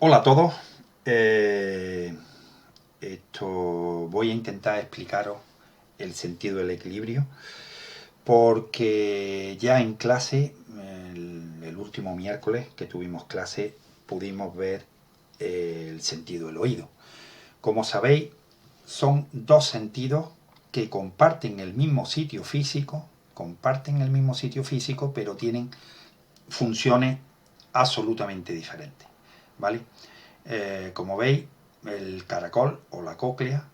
Hola a todos. Voy a intentar explicaros el sentido del equilibrio porque ya en clase, el último miércoles que tuvimos clase, pudimos ver el sentido del oído. Como sabéis, son dos sentidos que comparten el mismo sitio físico, pero tienen funciones absolutamente diferentes, ¿vale? Como veis, el caracol o la cóclea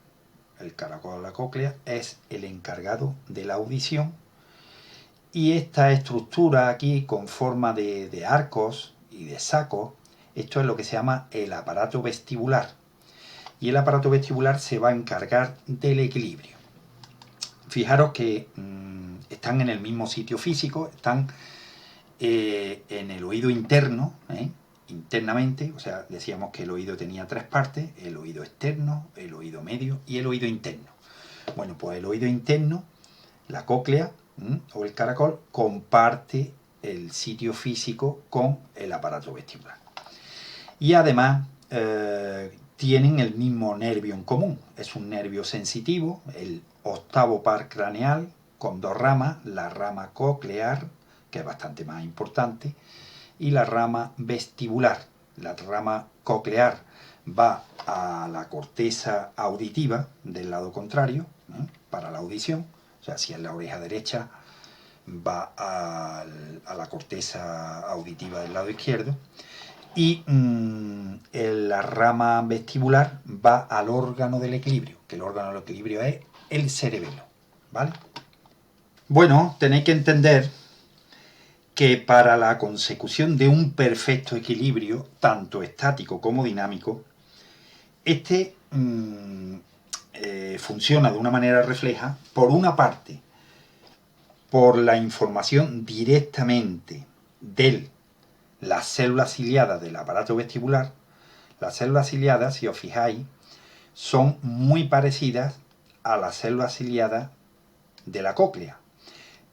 es el encargado de la audición, y esta estructura aquí con forma de arcos y de sacos, esto es lo que se llama el aparato vestibular, y el aparato vestibular se va a encargar del equilibrio. Fijaros que están en el mismo sitio físico, están en el oído interno, internamente. O sea, decíamos que el oído tenía tres partes: el oído externo, el oído medio y el oído interno. Bueno, pues el oído interno, la cóclea o el caracol, comparte el sitio físico con el aparato vestibular. Y además tienen el mismo nervio en común. Es un nervio sensitivo, el octavo par craneal, con dos ramas: la rama coclear, que es bastante más importante, y la rama vestibular. La rama coclear va a la corteza auditiva del lado contrario, para la audición. O sea, si es la oreja derecha, va a la corteza auditiva del lado izquierdo. Y la rama vestibular va al órgano del equilibrio, que el órgano del equilibrio es el cerebelo, ¿vale? Bueno, tenéis que entender que para la consecución de un perfecto equilibrio, tanto estático como dinámico, este funciona de una manera refleja, por una parte, por la información directamente de las células ciliadas del aparato vestibular. Las células ciliadas, si os fijáis, son muy parecidas a las células ciliadas de la cóclea,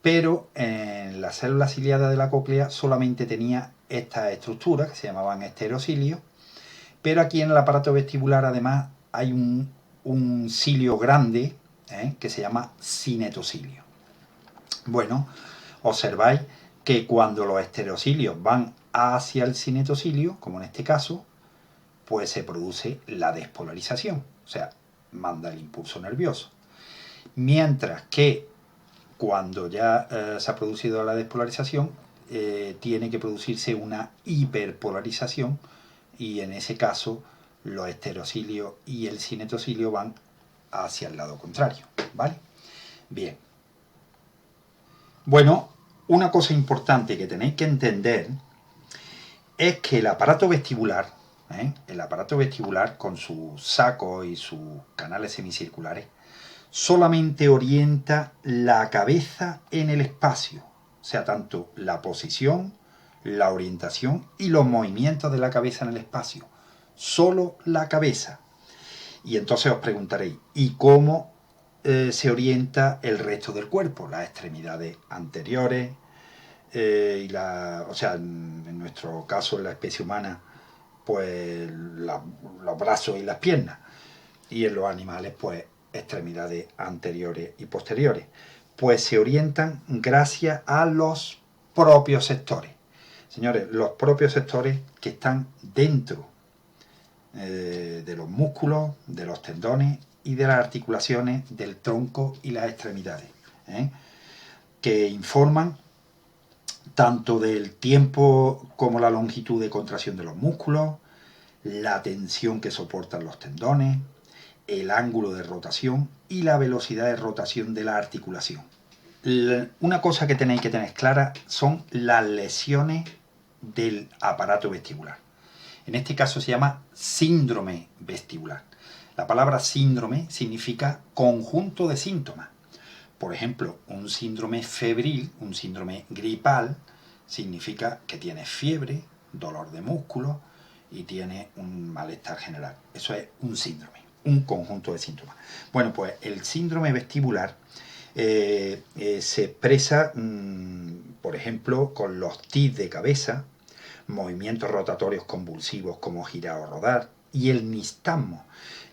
pero en las células ciliadas de la cóclea solamente tenía estas estructuras que se llamaban estereocilios, pero aquí en el aparato vestibular además hay un cilio grande, que se llama cinetocilio. Bueno, observáis que cuando los estereocilios van hacia el cinetocilio, como en este caso, pues se produce la despolarización, o sea, manda el impulso nervioso. Mientras que cuando ya se ha producido la despolarización, tiene que producirse una hiperpolarización, y en ese caso los estereocilios y el cinetocilio van hacia el lado contrario, ¿vale? Bien. Bueno, una cosa importante que tenéis que entender es que el aparato vestibular con sus sacos y sus canales semicirculares, solamente orienta la cabeza en el espacio, o sea, tanto la posición, la orientación y los movimientos de la cabeza en el espacio. Solo la cabeza. Y entonces os preguntaréis, ¿y cómo se orienta el resto del cuerpo? Las extremidades anteriores, o sea, en nuestro caso, en la especie humana, pues los brazos y las piernas, y en los animales, pues extremidades anteriores y posteriores. Pues se orientan gracias a los propios sectores. Señores, los propios sectores que están dentro de los músculos, de los tendones y de las articulaciones del tronco y las extremidades, que informan tanto del tiempo como la longitud de contracción de los músculos, la tensión que soportan los tendones, el ángulo de rotación y la velocidad de rotación de la articulación. Una cosa que tenéis que tener clara son las lesiones del aparato vestibular. En este caso se llama síndrome vestibular. La palabra síndrome significa conjunto de síntomas. Por ejemplo, un síndrome febril, un síndrome gripal, significa que tienes fiebre, dolor de músculo y tienes un malestar general. Eso es un síndrome, un conjunto de síntomas. Bueno, pues el síndrome vestibular se expresa, por ejemplo, con los tics de cabeza, movimientos rotatorios convulsivos como girar o rodar, y el nistagmo,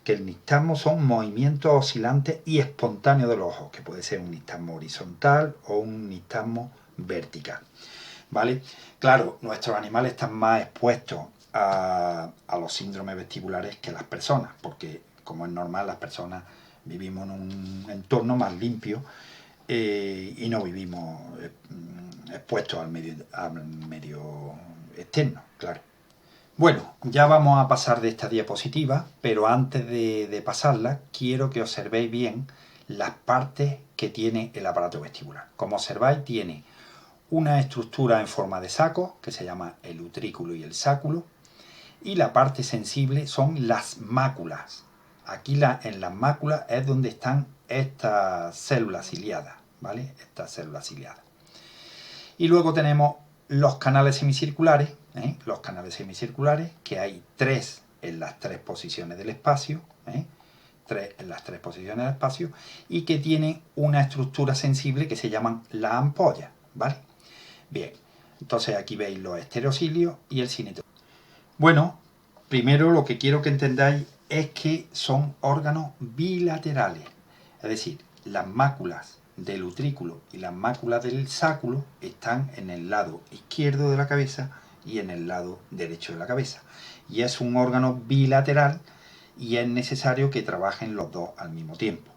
que el nistagmo son movimientos oscilantes y espontáneos de los ojos, que puede ser un nistagmo horizontal o un nistagmo vertical, ¿vale? Claro, nuestros animales están más expuestos a los síndromes vestibulares que las personas, porque como es normal, las personas vivimos en un entorno más limpio y no vivimos expuestos al medio externo, claro. Bueno, ya vamos a pasar de esta diapositiva, pero antes de pasarla, quiero que observéis bien las partes que tiene el aparato vestibular. Como observáis, tiene una estructura en forma de saco, que se llama el utrículo y el sáculo, y la parte sensible son las máculas. Aquí en las máculas es donde están estas células ciliadas, ¿vale? Estas células ciliadas. Y luego tenemos los canales semicirculares, los canales semicirculares, que hay 3 en las 3 posiciones del espacio, 3 en las 3 posiciones del espacio, y que tienen una estructura sensible que se llaman las ampollas, ¿vale? Bien, entonces aquí veis los estereocilios y el cinetocilio. Bueno, primero lo que quiero que entendáis es que son órganos bilaterales, es decir, las máculas del utrículo y las máculas del sáculo están en el lado izquierdo de la cabeza y en el lado derecho de la cabeza. Y es un órgano bilateral y es necesario que trabajen los dos al mismo tiempo.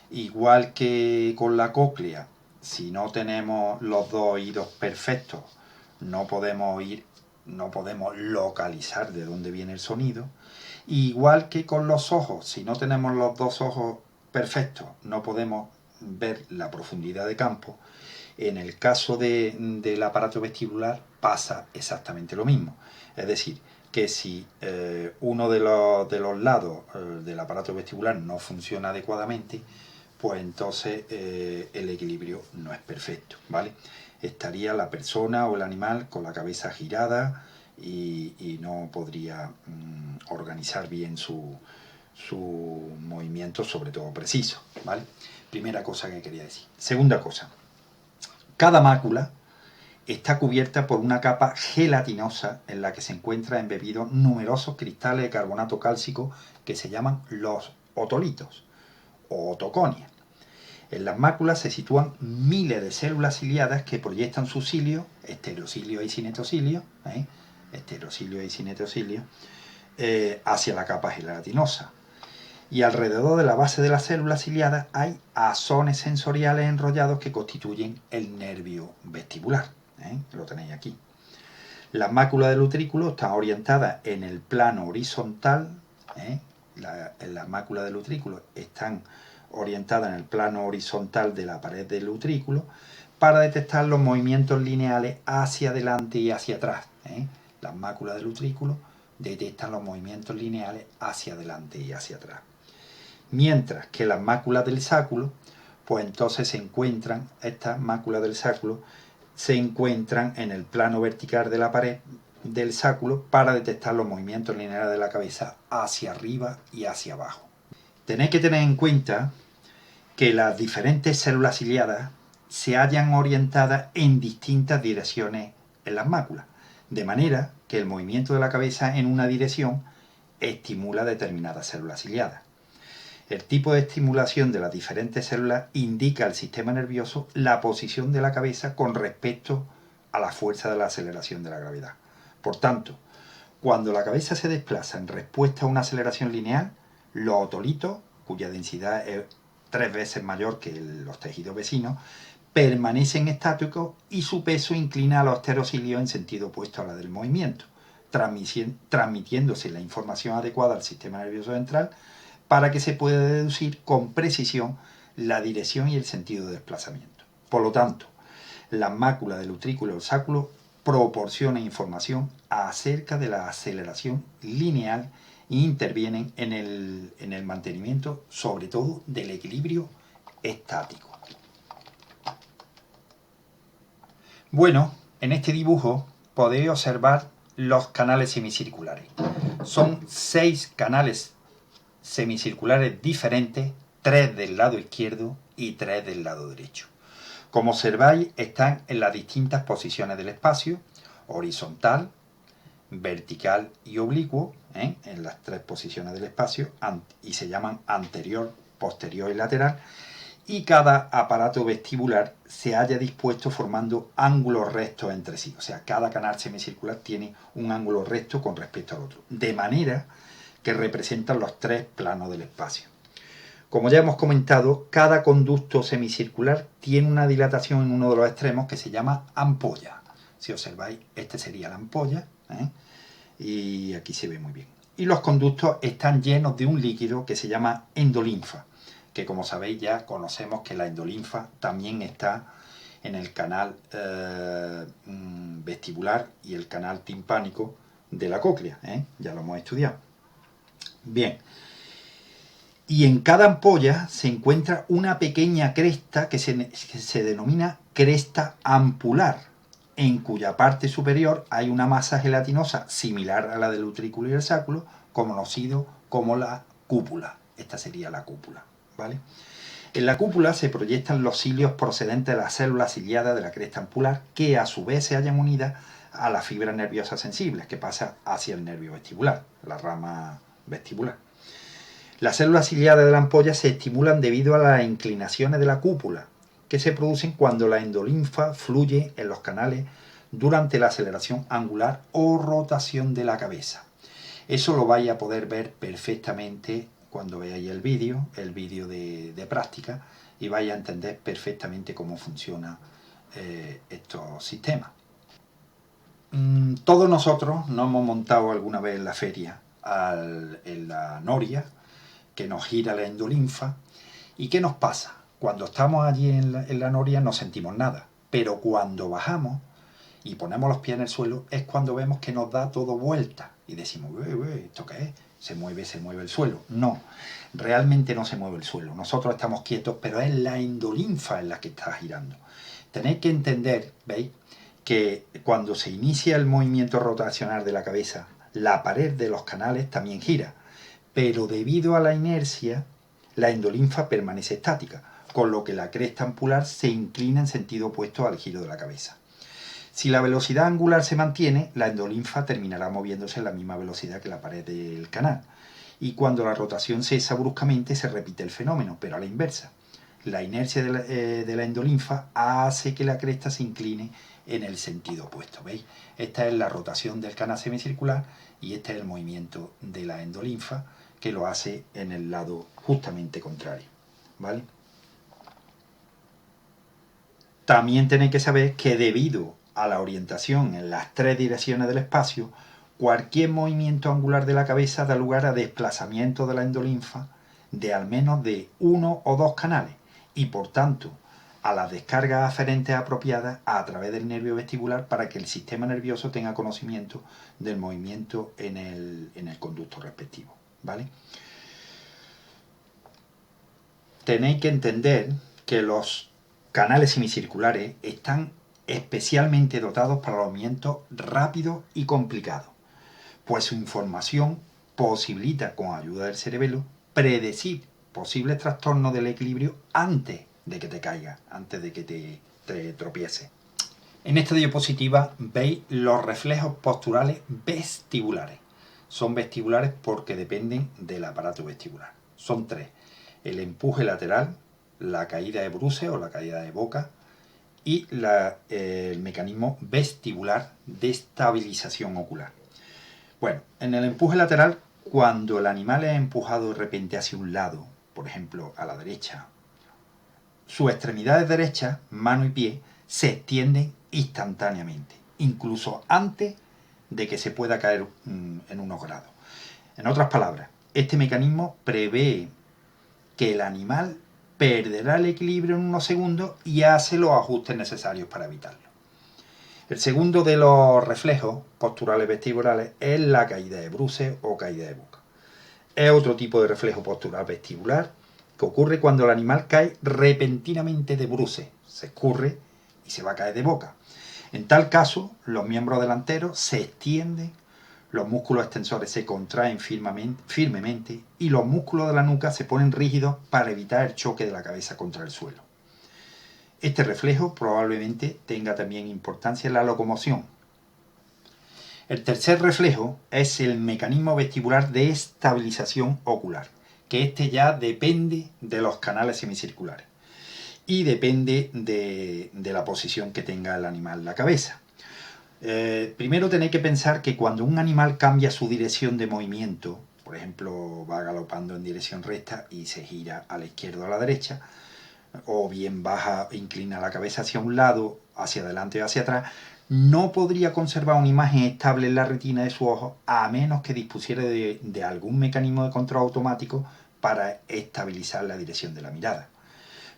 Igual que con la cóclea, si no tenemos los dos oídos perfectos, no podemos localizar de dónde viene el sonido. Igual que con los ojos, si no tenemos los dos ojos perfectos, no podemos ver la profundidad de campo. En el caso del aparato vestibular pasa exactamente lo mismo. Es decir, que si uno de los lados del aparato vestibular no funciona adecuadamente, pues entonces el equilibrio no es perfecto, ¿vale? Estaría la persona o el animal con la cabeza girada y no podría organizar bien su movimiento, sobre todo preciso, ¿vale? Primera cosa que quería decir. Segunda cosa, cada mácula está cubierta por una capa gelatinosa en la que se encuentran embebidos numerosos cristales de carbonato cálcico que se llaman los otolitos o otoconias. En las máculas se sitúan miles de células ciliadas que proyectan sus cilios, estereocilios y cinetocilios, hacia la capa gelatinosa. Y alrededor de la base de las células ciliadas hay asones sensoriales enrollados que constituyen el nervio vestibular. Lo tenéis aquí. Las máculas del utrículo están orientadas en el plano horizontal. Las máculas del utrículo están orientadas en el plano horizontal de la pared del utrículo para detectar los movimientos lineales hacia adelante y hacia atrás. Las máculas del utrículo detectan los movimientos lineales hacia adelante y hacia atrás. Mientras que las máculas del sáculo, pues entonces estas máculas del sáculo se encuentran en el plano vertical de la pared del sáculo para detectar los movimientos lineales de la cabeza hacia arriba y hacia abajo. Tenéis que tener en cuenta que las diferentes células ciliadas se hallan orientadas en distintas direcciones en las máculas, de manera que el movimiento de la cabeza en una dirección estimula determinadas células ciliadas. El tipo de estimulación de las diferentes células indica al sistema nervioso la posición de la cabeza con respecto a la fuerza de la aceleración de la gravedad. Por tanto, cuando la cabeza se desplaza en respuesta a una aceleración lineal, los otolitos, cuya densidad es 3 veces mayor que los tejidos vecinos, permanecen estáticos y su peso inclina a los estereocilios en sentido opuesto a la del movimiento, transmitiéndose la información adecuada al sistema nervioso central para que se pueda deducir con precisión la dirección y el sentido de desplazamiento. Por lo tanto, las máculas del utrículo y el sáculo proporcionan información acerca de la aceleración lineal e intervienen en el mantenimiento, sobre todo, del equilibrio estático. Bueno, en este dibujo podéis observar los canales semicirculares. Son 6 canales semicirculares diferentes, 3 del lado izquierdo y 3 del lado derecho. Como observáis, están en las distintas posiciones del espacio, horizontal, vertical y oblicuo, en las tres posiciones del espacio, y se llaman anterior, posterior y lateral, y cada aparato vestibular se halla dispuesto formando ángulos rectos entre sí. O sea, cada canal semicircular tiene un ángulo recto con respecto al otro, de manera que representan los tres planos del espacio. Como ya hemos comentado, cada conducto semicircular tiene una dilatación en uno de los extremos que se llama ampolla. Si observáis, este sería la ampolla, y aquí se ve muy bien. Y los conductos están llenos de un líquido que se llama endolinfa, que como sabéis ya conocemos que la endolinfa también está en el canal vestibular y el canal timpánico de la cóclea, ya lo hemos estudiado. Bien, y en cada ampolla se encuentra una pequeña cresta que se denomina cresta ampular, en cuya parte superior hay una masa gelatinosa similar a la del utrículo y el sáculo, conocido como la cúpula. Esta sería la cúpula, ¿vale? En la cúpula se proyectan los cilios procedentes de las células ciliadas de la cresta ampular, que a su vez se hallan unidas a las fibras nerviosas sensibles, que pasa hacia el nervio vestibular, la rama vestibular. Las células ciliadas de la ampolla se estimulan debido a las inclinaciones de la cúpula, que se producen cuando la endolinfa fluye en los canales durante la aceleración angular o rotación de la cabeza. Eso lo vais a poder ver perfectamente cuando veáis el vídeo de práctica, y vais a entender perfectamente cómo funcionan estos sistemas. Todos nosotros nos hemos montado alguna vez en la feria, en la noria, que nos gira la endolinfa. ¿Y qué nos pasa? Cuando estamos allí en la noria no sentimos nada, pero cuando bajamos y ponemos los pies en el suelo es cuando vemos que nos da todo vuelta y decimos, ¿esto qué es? Se mueve el suelo. No, realmente no se mueve el suelo. Nosotros estamos quietos, pero es la endolinfa en la que está girando. Tenéis que entender, ¿veis?, que cuando se inicia el movimiento rotacional de la cabeza, la pared de los canales también gira, pero debido a la inercia, la endolinfa permanece estática, con lo que la cresta ampular se inclina en sentido opuesto al giro de la cabeza. Si la velocidad angular se mantiene, la endolinfa terminará moviéndose en la misma velocidad que la pared del canal. Y cuando la rotación cesa bruscamente, se repite el fenómeno, pero a la inversa. La inercia de la endolinfa hace que la cresta se incline en el sentido opuesto. ¿Veis? Esta es la rotación del canal semicircular y este es el movimiento de la endolinfa, que lo hace en el lado justamente contrario, ¿vale? También tenéis que saber que debido a la orientación en las tres direcciones del espacio, cualquier movimiento angular de la cabeza da lugar a desplazamiento de la endolinfa de al menos de uno o dos canales y por tanto a las descargas aferentes apropiadas a través del nervio vestibular para que el sistema nervioso tenga conocimiento del movimiento en el conducto respectivo, ¿vale? Tenéis que entender que los canales semicirculares están especialmente dotados para los movimientos rápidos y complicados, pues su información posibilita, con ayuda del cerebelo, predecir posibles trastornos del equilibrio antes de que te caigas, antes de que te tropieces. En esta diapositiva veis los reflejos posturales vestibulares. Son vestibulares porque dependen del aparato vestibular. Son tres: el empuje lateral, la caída de Bruce o la caída de boca y el mecanismo vestibular de estabilización ocular. Bueno, en el empuje lateral, cuando el animal es empujado de repente hacia un lado, por ejemplo a la derecha, sus extremidades derechas, mano y pie, se extienden instantáneamente, incluso antes de que se pueda caer en unos grados. En otras palabras, este mecanismo prevé que el animal perderá el equilibrio en unos segundos y hace los ajustes necesarios para evitarlo. El segundo de los reflejos posturales vestibulares es la caída de Bruce o caída de boca. Es otro tipo de reflejo postural vestibular que ocurre cuando el animal cae repentinamente de Bruce, se escurre y se va a caer de boca. En tal caso, los miembros delanteros se extienden, los músculos extensores se contraen firmemente y los músculos de la nuca se ponen rígidos para evitar el choque de la cabeza contra el suelo. Este reflejo probablemente tenga también importancia en la locomoción, El tercer reflejo es el mecanismo vestibular de estabilización ocular, que este ya depende de los canales semicirculares y depende de la posición que tenga el animal la cabeza. Primero tenéis que pensar que cuando un animal cambia su dirección de movimiento, por ejemplo, va galopando en dirección recta y se gira a la izquierda o a la derecha, o bien baja, inclina la cabeza hacia un lado, hacia adelante o hacia atrás, no podría conservar una imagen estable en la retina de su ojo a menos que dispusiera de algún mecanismo de control automático para estabilizar la dirección de la mirada.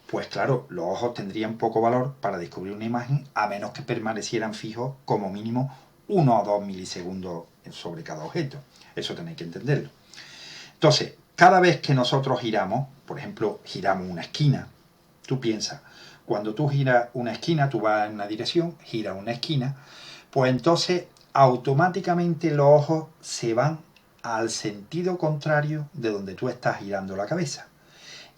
Pues claro, los ojos tendrían poco valor para descubrir una imagen a menos que permanecieran fijos como mínimo 1 o 2 milisegundos sobre cada objeto. Eso tenéis que entenderlo. Entonces, cada vez que nosotros giramos, por ejemplo, giramos una esquina, tú piensas, cuando tú giras una esquina, tú vas en una dirección, giras una esquina, pues entonces automáticamente los ojos se van al sentido contrario de donde tú estás girando la cabeza.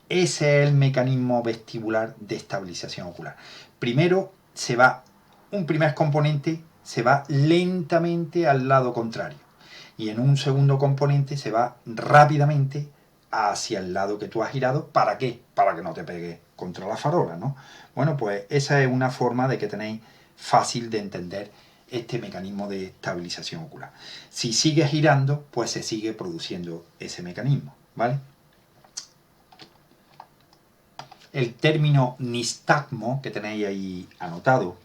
Ese es el mecanismo vestibular de estabilización ocular. Primero se va, un primer componente se va lentamente al lado contrario y en un segundo componente se va rápidamente hacia el lado que tú has girado. ¿Para qué? Para que no te pegue contra la farola, ¿no? Bueno, pues esa es una forma de que tenéis fácil de entender este mecanismo de estabilización ocular. Si sigue girando, pues se sigue produciendo ese mecanismo, ¿vale? El término nistagmo, que tenéis ahí anotado,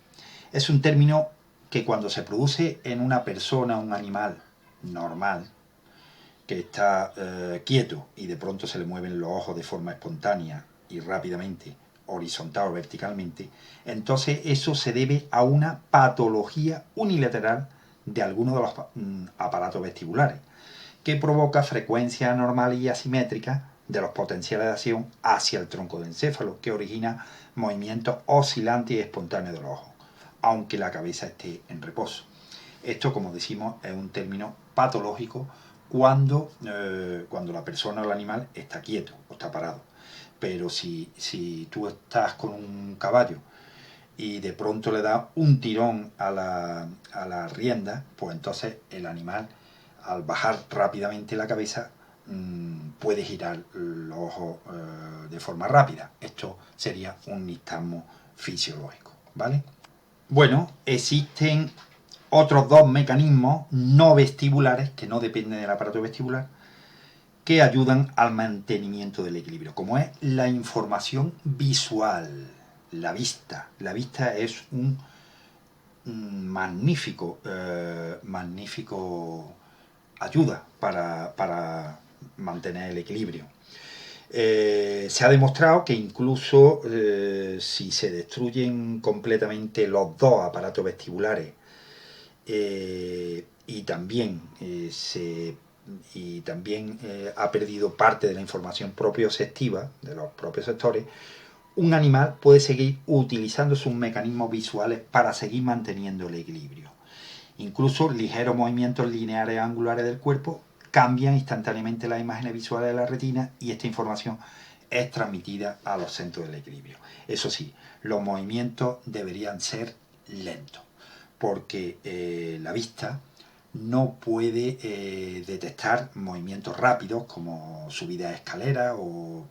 es un término que cuando se produce en una persona, un animal normal, que está quieto y de pronto se le mueven los ojos de forma espontánea y rápidamente, horizontal o verticalmente, entonces eso se debe a una patología unilateral de alguno de los aparatos vestibulares, que provoca frecuencias anormales y asimétricas de los potenciales de acción hacia el tronco del encéfalo, que origina movimientos oscilantes y espontáneos de los ojos, aunque la cabeza esté en reposo. Esto, como decimos, es un término patológico cuando la persona o el animal está quieto o está parado. Pero si tú estás con un caballo y de pronto le das un tirón a la rienda, pues entonces el animal, al bajar rápidamente la cabeza, puede girar los ojos de forma rápida. Esto sería un nistagmo fisiológico, ¿vale? Bueno, existen otros dos mecanismos no vestibulares, que no dependen del aparato vestibular, que ayudan al mantenimiento del equilibrio, como es la información visual, la vista. La vista es un magnífico ayuda para mantener el equilibrio. Se ha demostrado que incluso si se destruyen completamente los dos aparatos vestibulares y también ha perdido parte de la información propioceptiva de los propios sectores, un animal puede seguir utilizando sus mecanismos visuales para seguir manteniendo el equilibrio. Incluso ligeros movimientos lineares o angulares del cuerpo cambian instantáneamente las imágenes visuales de la retina y esta información es transmitida a los centros del equilibrio. Eso sí, los movimientos deberían ser lentos, porque la vista no puede detectar movimientos rápidos como subida de escaleras o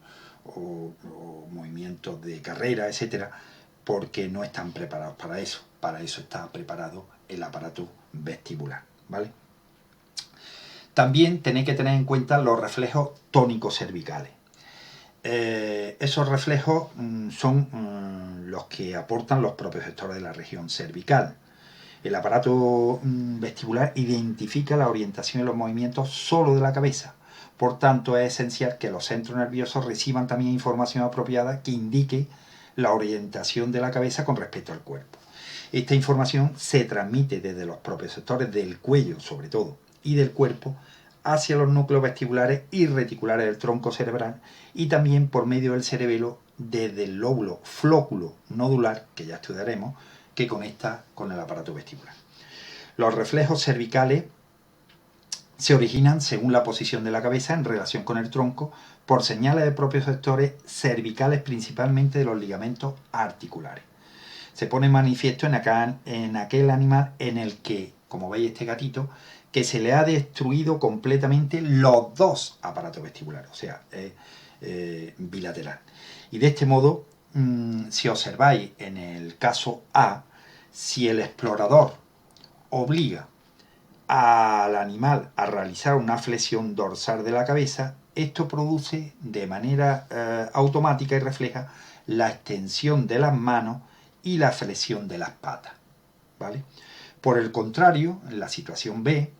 movimientos de carrera, etcétera, porque no están preparados para eso. Para eso está preparado el aparato vestibular, ¿vale? También tenéis que tener en cuenta los reflejos tónicos cervicales. Esos reflejos son los que aportan los propioceptores de la región cervical. El aparato vestibular identifica la orientación y los movimientos solo de la cabeza. Por tanto, es esencial que los centros nerviosos reciban también información apropiada que indique la orientación de la cabeza con respecto al cuerpo. Esta información se transmite desde los propioceptores del cuello, sobre todo, y del cuerpo, hacia los núcleos vestibulares y reticulares del tronco cerebral y también por medio del cerebelo desde el lóbulo flóculo nodular, que ya estudiaremos, que conecta con el aparato vestibular. Los reflejos cervicales se originan según la posición de la cabeza en relación con el tronco por señales de propioceptores cervicales, principalmente de los ligamentos articulares. Se pone manifiesto en aquel animal en el que como veis este gatito, que se le ha destruido completamente los dos aparatos vestibulares, o sea, bilateral. Y de este modo, si observáis en el caso A, si el explorador obliga al animal a realizar una flexión dorsal de la cabeza, esto produce de manera automática y refleja la extensión de las manos y la flexión de las patas, ¿vale? Por el contrario, en la situación B,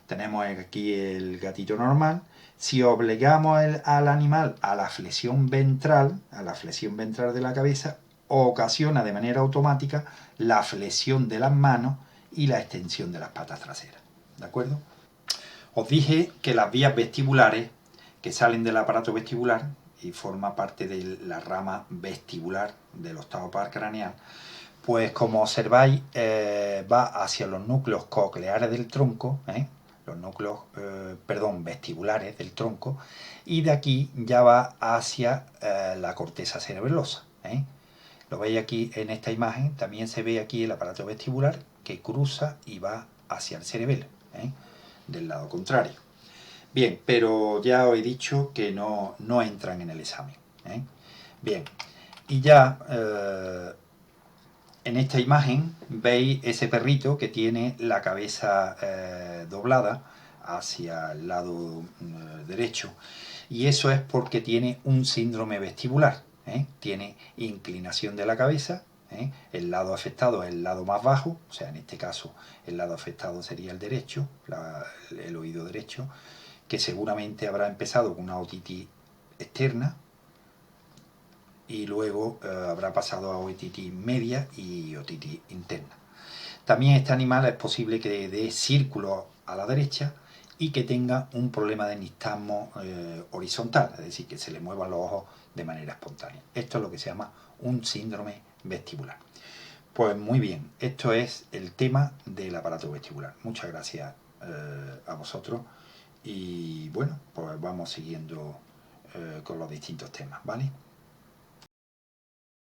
tenemos aquí el gatito normal. Si obligamos al animal a la flexión ventral de la cabeza, ocasiona de manera automática la flexión de las manos y la extensión de las patas traseras. ¿De acuerdo? Os dije que las vías vestibulares que salen del aparato vestibular y forma parte de la rama vestibular del octavo par craneal, pues como observáis va hacia los núcleos cocleares del tronco, los núcleos, vestibulares del tronco, y de aquí ya va hacia la corteza cerebelosa. Lo veis aquí en esta imagen, también se ve aquí el aparato vestibular que cruza y va hacia el cerebelo, del lado contrario. Bien, pero ya os he dicho que no entran en el examen. Bien, y ya en esta imagen veis ese perrito que tiene la cabeza doblada hacia el lado derecho, y eso es porque tiene un síndrome vestibular. Tiene inclinación de la cabeza, el lado afectado es el lado más bajo, o sea, en este caso el lado afectado sería el derecho, el oído derecho, que seguramente habrá empezado con una otitis externa y luego habrá pasado a otitis media y otitis interna. También este animal es posible que dé círculos a la derecha y que tenga un problema de nistagmo horizontal, es decir, que se le muevan los ojos de manera espontánea. Esto es lo que se llama un síndrome vestibular. Pues muy bien, esto es el tema del aparato vestibular. Muchas gracias a vosotros y bueno, pues vamos siguiendo con los distintos temas, ¿vale?